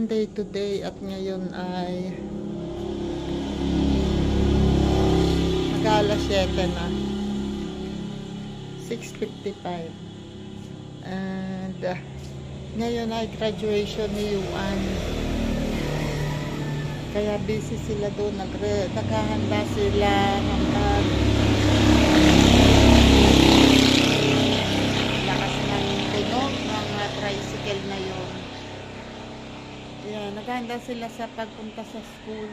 Sunday today at ngayon ay mag-alas 7 na. 6:55. And ngayon ay graduation ni Yuan. Kaya busy sila doon. Naghahanda sila ng lakas ng tunog ng tricycle na yun. Ayan, naghahanda sila sa pagpunta sa school.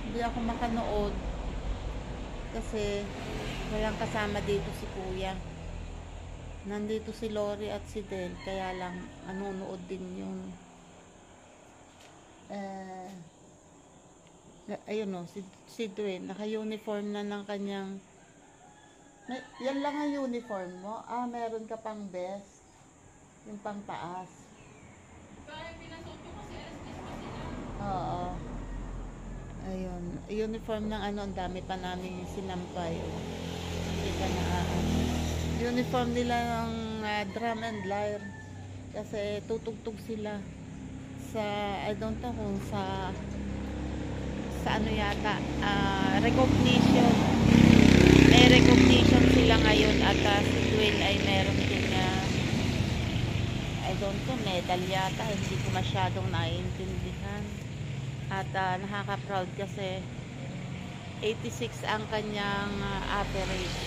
Hindi ako makanood kasi walang kasama dito si Kuya. Nandito si Lori at si Del, kaya lang manonood din yun. Ayun o, si Dwayne, naka-uniform na ng kanyang... Yan lang ang uniform mo? Meron ka pang vest? Yung pang taas? Oo. Ayun, uniform ng ano, ang dami pa namin sinampay. Hindi ka na uniform nila ng drum and lyre. Kasi tutugtog sila sa, I don't know kung sa ano yata, recognition. May recognition sila ngayon at si Dwayne ay meron din I don't know, medal yata. Hindi ko masyadong naiintindihan. At nakaka-proud kasi 86 ang kanyang average.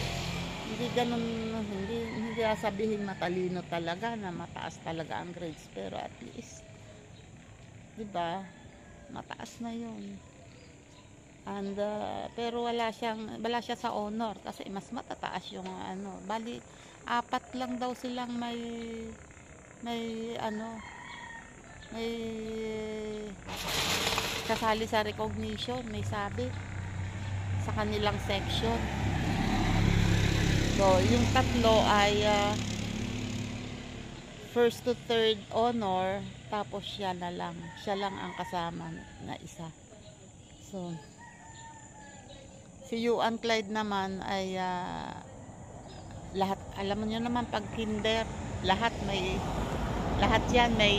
Hindi ganun, hindi sabihin matalino talaga na mataas talaga ang grades, pero at least 'di ba? Mataas na 'yun. And pero wala siya sa honor kasi mas matataas yung ano. Bali 4 lang daw silang may kasali sa recognition, may sabi sa kanilang section. So, yung 3 ay first to third honor, tapos siya lang ang kasama na isa. So, si Yuan Clyde naman ay lahat, alam mo nyo naman pag kinder, lahat yan may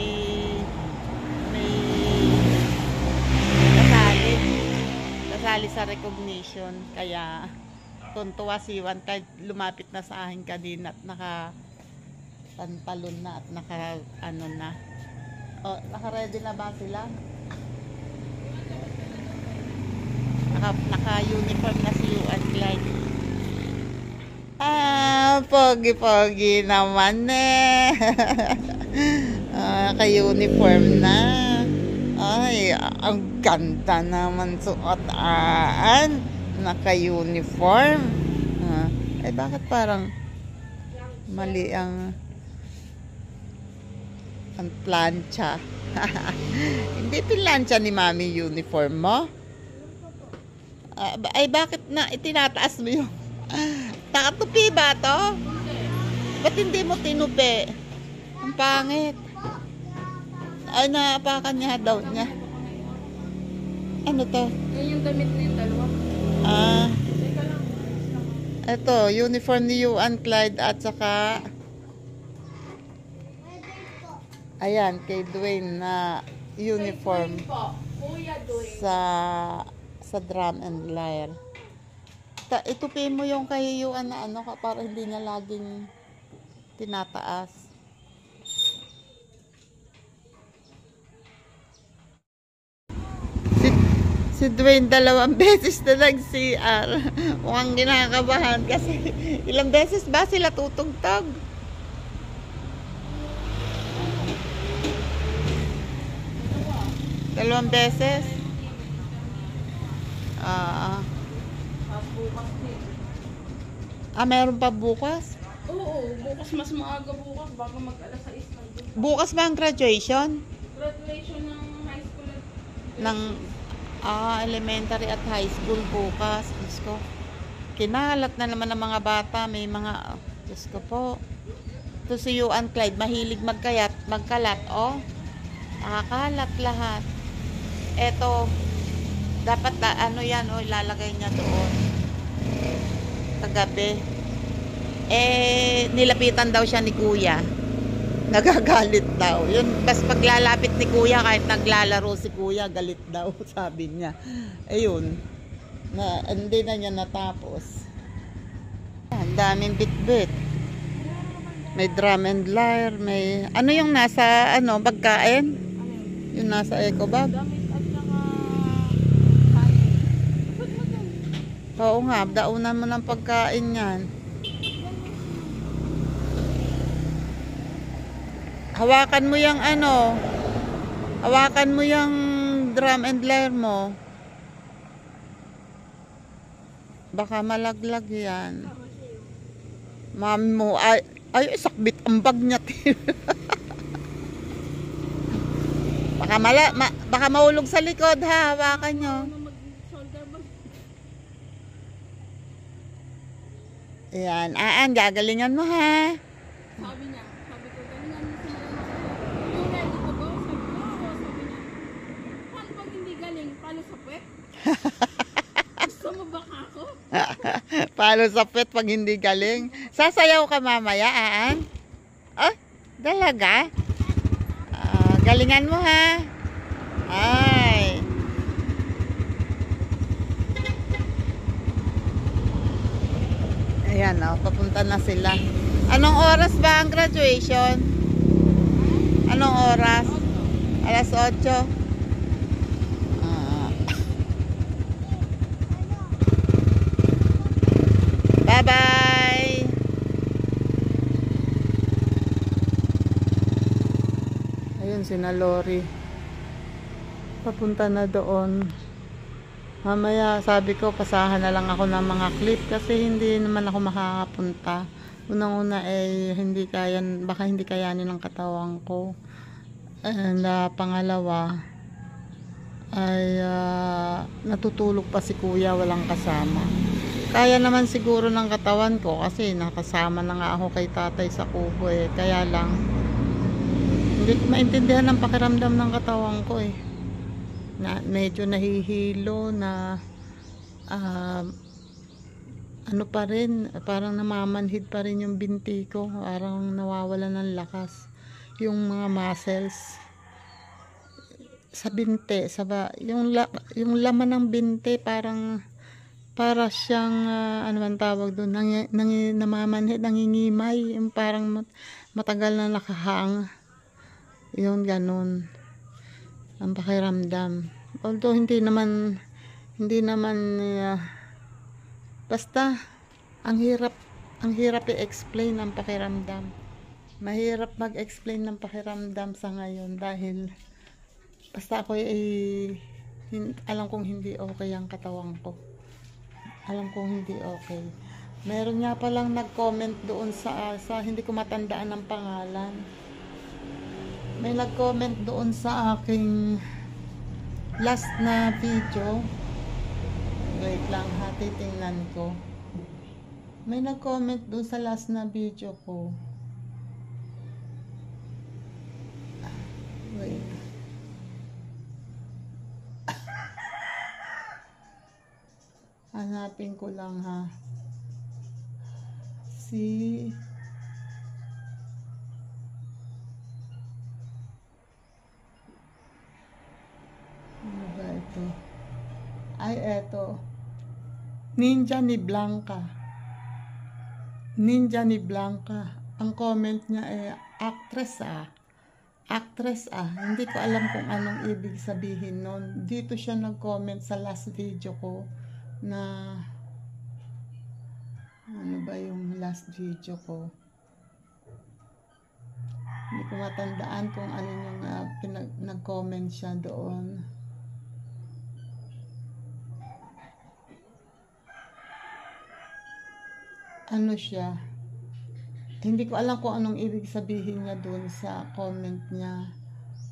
kasali sa recognition. Kaya tuntua si Yuan Clyde, lumapit na sa akin kanina at naka pantalon na at naka ano na. Naka-ready na ba sila? Naka-uniform na si Yuan Clyde. Pogi-pogi naman naka-uniform na. Ay, ang ganda naman suotan. Naka-uniform. Ay, bakit parang mali ang plancha? Hindi pinlancha ni Mami uniform mo? Ay, bakit na itinataas mo yung nakatupi ba to? Ba't hindi mo tinupi? Ang pangit. Ay, naapakan niya daw niya. Ano to? Yan yung damit na yung dalawa. Ito, uniform ni Yuan Clyde at saka ayan, kay Dwayne na uniform sa drum and lyre. Itupi mo yung kay Yuan na ano para hindi niya laging tinataas. Si Dwayne 2 beses na nag-CR. Mukhang ginakabahan kasi ilang beses ba sila tutugtog? Dalawang beses? Meron pa bukas? Oo, bukas mas maaga bukas bago mag-alas 6. Bukas ba ang graduation? Graduation ng high school. Ng elementary at high school bukas. Diyos ko. Kinalat na naman ng mga bata. May mga, Diyos ko po. Ito si Yuan Clyde, mahilig magkalat. Nakakalat lahat. Eto, dapat ano yan, ilalagay niya doon. Kagabi. Nilapitan daw siya ni Kuya. Nagagalit daw. Yun, bas paglalapit ni kuya, kahit naglalaro si kuya, galit daw, sabi niya. Ayun, na, hindi na niya natapos. Ang daming bitbit. May drum and lyre, may... Ano yung nasa, ano, pagkain? Yung nasa eco bag? Gamit at saka kain. Ikot mo dyan. Oo nga, daunan mo ng pagkain yan. Hawakan mo yung ano, hawakan mo yung drum and lyre mo. Baka malaglag yan. Mami mo, ay, sakbit ang bag niya. Baka mahulog sa likod ha, hawakan nyo. Mag-shoulder bag. Ayan, gagalingan mo ha. Sabi niya, sabi ko, galingan mo si Mama. You ready to go? Sabi ko, oo. Sabi niya, paano pag hindi galing? Paano sa puwet? Gusto mo ba ako? Palo sa pet pag hindi galing. Sasayaw ka mamaya, Aan? Oh, dalaga? Galingan mo ha. Ay. Ayan o, papunta na sila. Anong oras ba ang graduation? Anong oras? Alas 8. Bye-bye! Ayun, sina Lori. Papunta na doon. Mamaya, sabi ko, pasahan na lang ako ng mga clip kasi hindi naman ako makakapunta. Unang-una hindi kaya, baka hindi kayanin ng katawan ko. And pangalawa, ay natutulog pa si kuya, walang kasama. Kaya naman siguro ng katawan ko kasi nakasama na nga ako kay tatay sa kubo eh. Kaya lang, hindi ko maintindihan ang pakiramdam ng katawan ko eh. Medyo nahihilo na ano pa rin, parang namamanhid pa rin yung binti ko. Parang nawawala ng lakas. Yung mga muscles sa binti, yung laman ng binti parang para siyang ano man tawag doon, namamanhid, nangingimay, yung parang matagal na nakahang. Yun, ganun ang pakiramdam. Although hindi naman basta ang hirap i-explain ang pakiramdam. Mahirap mag-explain ng pakiramdam sa ngayon dahil basta ako alam kong hindi okay ang katawan ko. Alam kong hindi okay. Meron nga palang nag-comment doon sa hindi ko matandaan ang pangalan. May nag-comment doon sa aking last na video. Wait lang ha, titingnan ko. May nag-comment doon sa last na video ko. Wait. Hanapin ko lang ha. Ano ba ito? Ay, eto. Ninja ni Blanca. Ninja ni Blanca. Ang comment niya actress ah. Actress ah. Hindi ko alam kung anong ibig sabihin nun. Dito siya nag-comment sa last video ko na ano ba yung last video ko. Hindi ko matandaan kung ano yung nag-comment siya doon. Ano siya? Hindi ko alam kung anong ibig sabihin niya doon sa comment niya.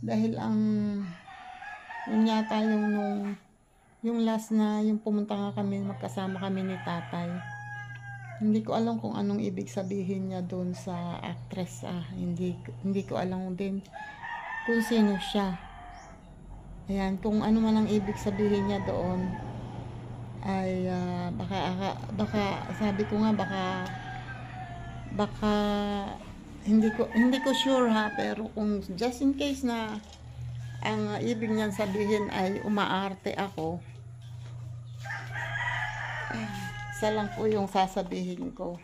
Dahil yun yata yung last na yung pumunta nga kami, magkasama kami ni tatay. Hindi ko alam kung anong ibig sabihin niya doon sa actress ah. Hindi ko alam din kung sino siya. Ayan, kung ano man ang ibig sabihin niya doon ay baka sabi ko nga baka hindi ko sure ha, pero kung just in case na ang ibig niyan sabihin ay umaarte ako, isa lang po yung sasabihin ko.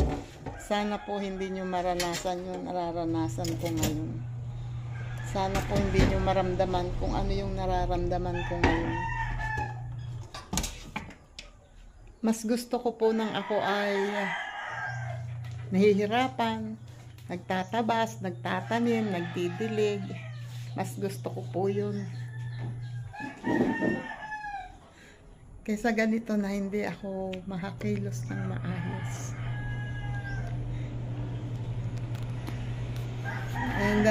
Sana po hindi nyo maranasan yung nararanasan ko ngayon. Sana po hindi nyo maramdaman kung ano yung nararamdaman ko ngayon. Mas gusto ko po nang ako ay nahihirapan, nagtatabas, nagtatanim, nagdidilig. Mas gusto ko po yun. Kaysa ganito na hindi ako makakilos ng maayos. And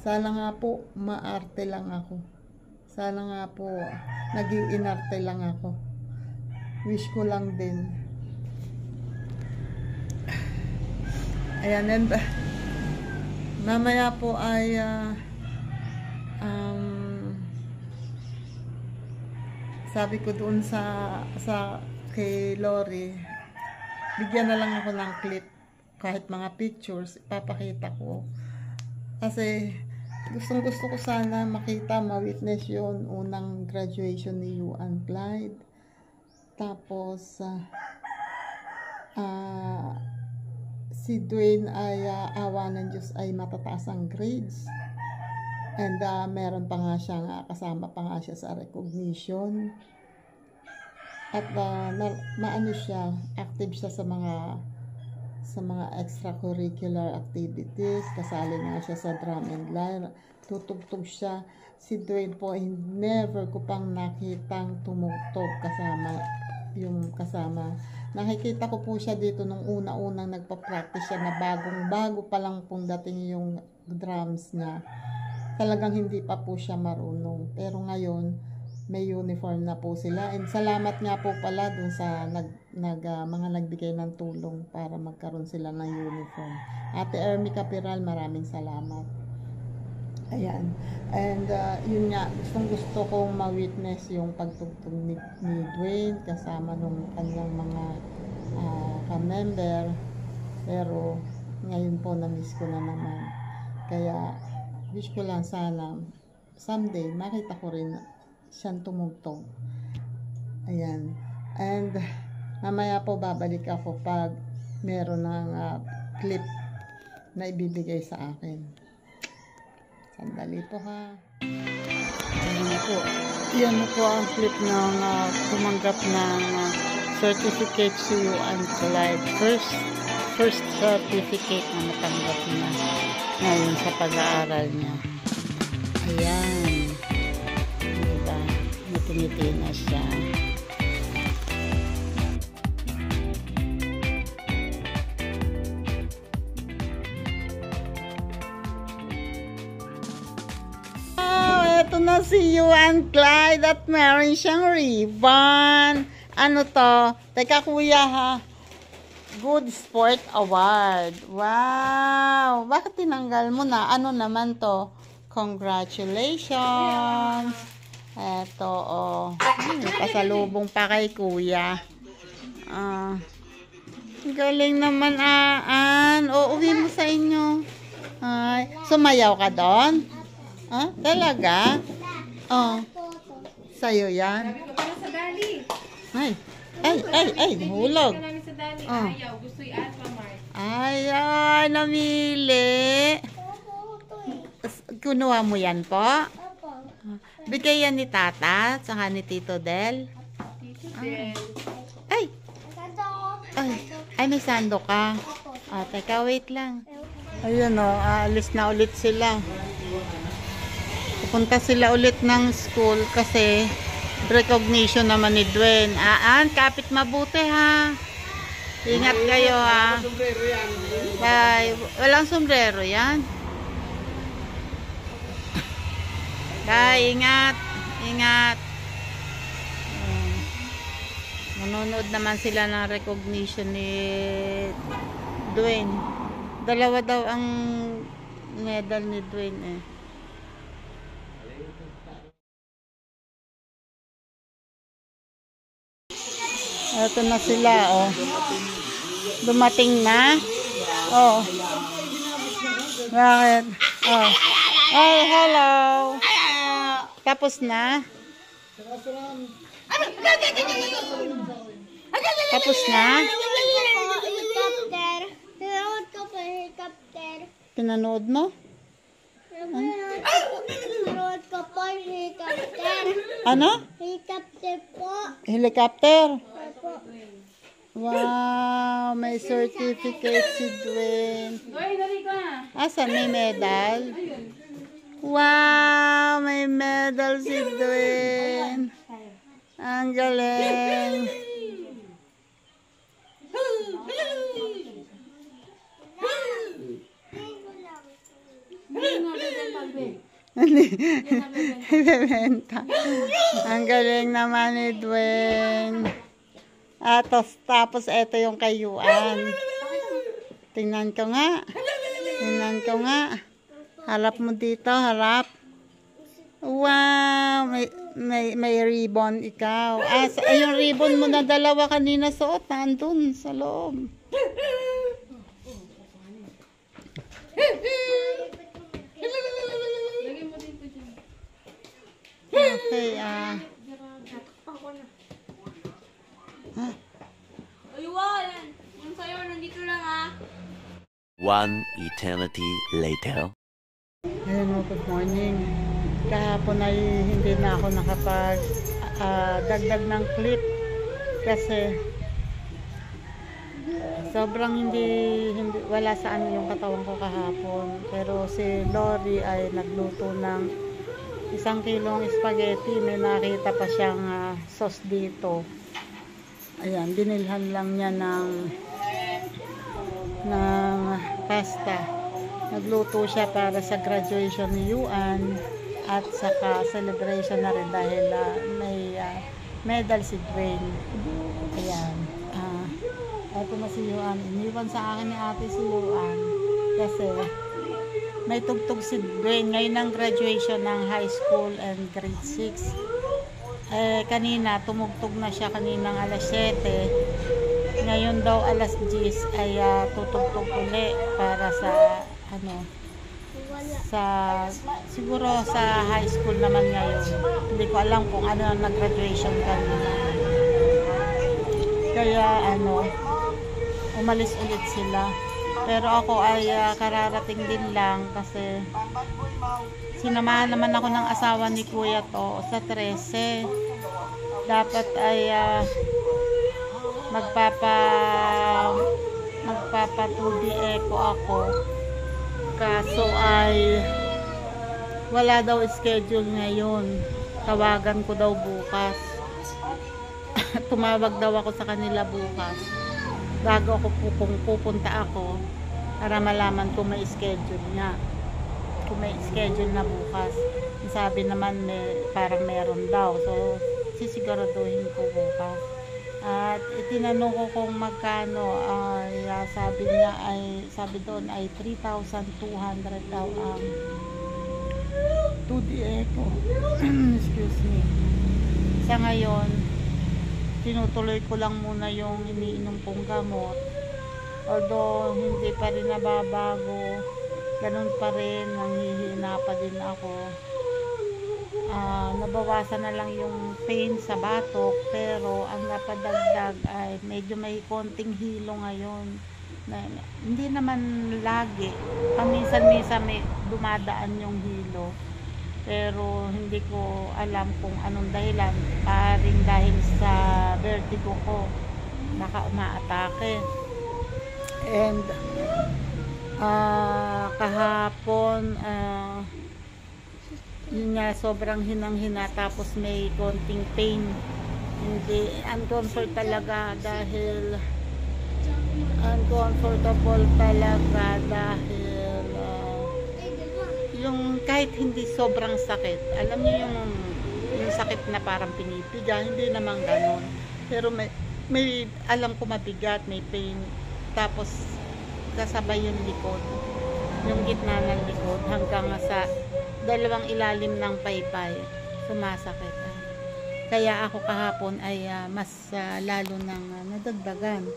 sana nga po maarte lang ako. Sana nga po naging inarte lang ako. Wish ko lang din. Ayan, and mamaya po ay sabi ko doon sa kay Lori, bigyan na lang ako ng clip, kahit mga pictures ipapakita ko, kasi gustong gusto ko sana makita, ma-witness yon unang graduation ni Yuan Clyde. Tapos si Dwayne ay awa ng Diyos ay matataas ang grades, and meron pa nga siyang kasama pa nga siya sa recognition, at maano siya, active siya sa mga extracurricular activities. Kasali nga siya sa drum and lyre, tutugtog siya. Si Dwayne po, never ko pang nakitang tumugtog kasama. Nakikita ko po siya dito nung una-unang nagpa-practice siya, na bagong-bago pa lang pong dating yung drums niya. Talagang hindi pa po siya marunong. Pero ngayon, may uniform na po sila. And salamat nga po pala dun sa mga nagbigay ng tulong para magkaroon sila ng uniform. Ate Ermi Capiral, maraming salamat. Ayan. And yun nga, gusto kong ma-witness yung pagtugtog ni Dwayne kasama nung kanyang mga ka-member. Pero ngayon po na-miss ko na naman. Kaya wish ko lang sana someday makita ko rin siyang tumugtog. Ayan. And mamaya po babalik ako pag meron ng clip na ibibigay sa akin. Sandali po ha. Ayan po. Yan po ang clip ng tumanggap ng certificate si Yuan Clyde. First certificate na natanggap niya ngayon sa pag-aaral niya. Ayan. Diba? Ngiti-ngiti na siya. Ito na si Yuan Clyde at meron siyang ribbon. Ano to? Teka kuya ha. Good Sport Award. Wow! Bakit tinanggal mo na? Ano naman to? Congratulations! Eto, oh. Pasalubong pa kay kuya. Galing naman, Aan. O, uwi mo sa inyo. Ay, sumayaw ka doon? Talaga? Oh. Sa'yo yan? Ay, nahulog. Ayaw, gusto i-alpha mart. Ay, namili. Kunuha mo yan po? Bigay yan ni Tata, saka ni Tito Del. Ay, may sando ka. Teka, wait lang. Ayun o, alis na ulit sila. Pupunta sila ulit ng school kasi recognition naman ni Dwayne. Kapit mabuti ha. Ingat kayo ha. Bye. Walang sombrero yan. Bye. Ingat. Ingat. Manonood naman sila ng recognition ni Dwayne. Dalawa daw ang medal ni Dwayne eh. Ito na sila, oh. Dumating na. Oh. Bakit? Oh. Ay, hello. Tapos na? Tapos na? Helicopter. Pinanood ko pa helicopter. Pinanood mo? Pinanood ko po helicopter. Ano? Helicopter po. Helicopter? Opo. Wow, may certificate si Dwayne. Hoy, dali ka. Asan may medal? Wow, may medal si Dwayne. Ang galing. Hindi. Ibebenta. Ang galing naman ni Dwayne. Tapos ito yung kayuan. Tingnan ko nga. Tingnan ko nga. Harap mo dito, harap. Wow, may ribbon ikaw. Yung ribbon mo na dalawa kanina suot, nandun sa loob. Okay, Ayun, yung sayo, nandito lang One eternity later. Hello, good morning. Kahapon ay hindi na ako nakapag dagdag ng clip kasi sobrang hindi wala sa ano yung katawan ko kahapon. Pero si Lori ay nagluto ng 1 kilong spaghetti. May nakita pa siyang sauce dito. Ayan, binilhan lang niya ng pasta. Nagluto siya para sa graduation ni Yuan at saka celebration na rin dahil may medal si Dwayne. Ayan. Ito na si Yuan. Iniwan sa akin ni ate si Yuan kasi may tugtog si Dwayne ngayon ng graduation ng high school and grade 6. Kanina tumugtog na siya kaninang alas 7. Ngayon daw alas 10 ay tutugtog uli para sa siguro sa high school naman ngayon. Hindi ko alam kung ano ang nag-graduation kanina. Kaya umalis ulit sila. Pero ako ay kararating din lang kasi sinamahan naman ako ng asawa ni Kuya to sa 13. Dapat ay magpapa 2D echo ako. Kaso ay wala daw schedule ngayon. Tawagan ko daw bukas. Tumawag daw ako sa kanila bukas. Bago ako pupunta ako para malaman kung may schedule niya. Kung may schedule na bukas. Sabi naman parang meron daw. So sisiguraduhin ko bukas. At itinanong ko kung magkano, sabi doon ay 3,200 daw ang 2D echo. Excuse me. Sa ngayon, tinutuloy ko lang muna yung iniinom kong gamot. Although hindi pa rin nababago, ganun pa rin, nanghihina pa din ako. Nabawasan na lang yung pain sa batok, pero ang napadagdag ay medyo may konting hilo ngayon. Hindi naman lagi, paminsan-minsan may dumadaan yung hilo, pero hindi ko alam kung anong dahilan. Paring dahil sa vertigo ko, baka umaatake. And kahapon yun nga, sobrang hinang-hina, tapos may konting pain. Hindi, uncomfort talaga dahil uncomfortable talaga dahil yung kahit hindi sobrang sakit, alam niyo yung sakit na parang pinipiga, hindi naman ganun, pero may alam ko mabigat, may pain, tapos kasabay yung likod, yung gitna ng likod hanggang sa dalawang ilalim ng paypay, sumasakit. Kaya ako kahapon ay mas lalo nang nadagdagan.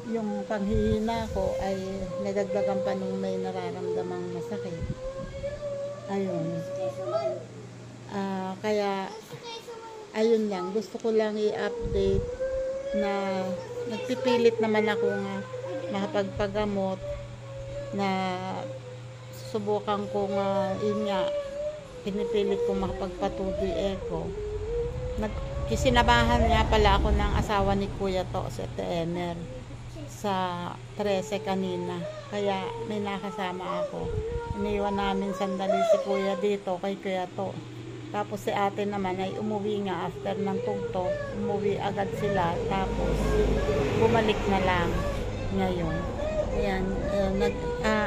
yung panghihina ko ay nadagdagan pa nung may nararamdamang masakit. Ayun. Kaya ayun lang, gusto ko lang i-update na nagpipilit naman ako nga makapagpagamot, na susubukan ko nga, yun nga, pinipilit ko makapagpatuloy echo. Kisinabahan nga pala ako ng asawa ni Kuya To sa TNR sa 13 kanina, kaya may nakasama ako. Iniwan namin sandali si Kuya dito kay Kuya To, tapos si ate naman ay umuwi nga after ng tugtog, umuwi agad sila, tapos bumalik na lang ngayon. Ayan,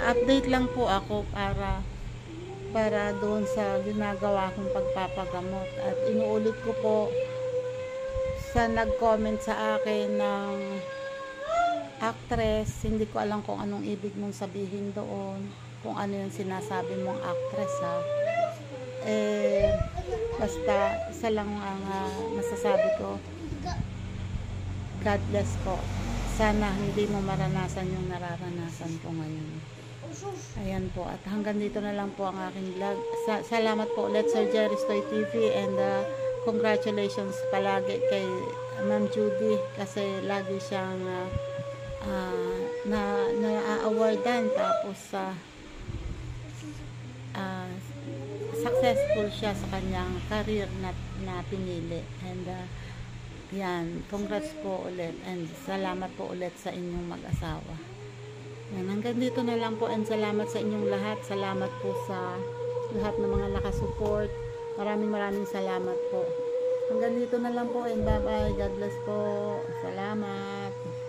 update lang po ako para doon sa ginagawa kong pagpapagamot. At inuulit ko po sa nag-comment sa akin ng actress, hindi ko alam kung anong ibig mong sabihin doon, kung ano yung sinasabi mong actress ha. Basta isa lang ang masasabi ko, God bless po. Sana hindi mo maranasan yung nararanasan ko ngayon. Ayan po, at hanggang dito na lang po ang aking vlog. Salamat po ulit Sir Jerry's Toy TV, and congratulations palagi kay Ma'am Judy, kasi lagi siyang na-awardan, tapos successful siya sa kanyang career na pinili. And yan, congrats po ulit, and salamat po ulit sa inyong mag-asawa. Yan, hanggang dito na lang po, and salamat sa inyong lahat. Salamat po sa lahat ng mga nakasupport. Maraming salamat po. Hanggang dito na lang po, and bye bye. God bless po. Salamat.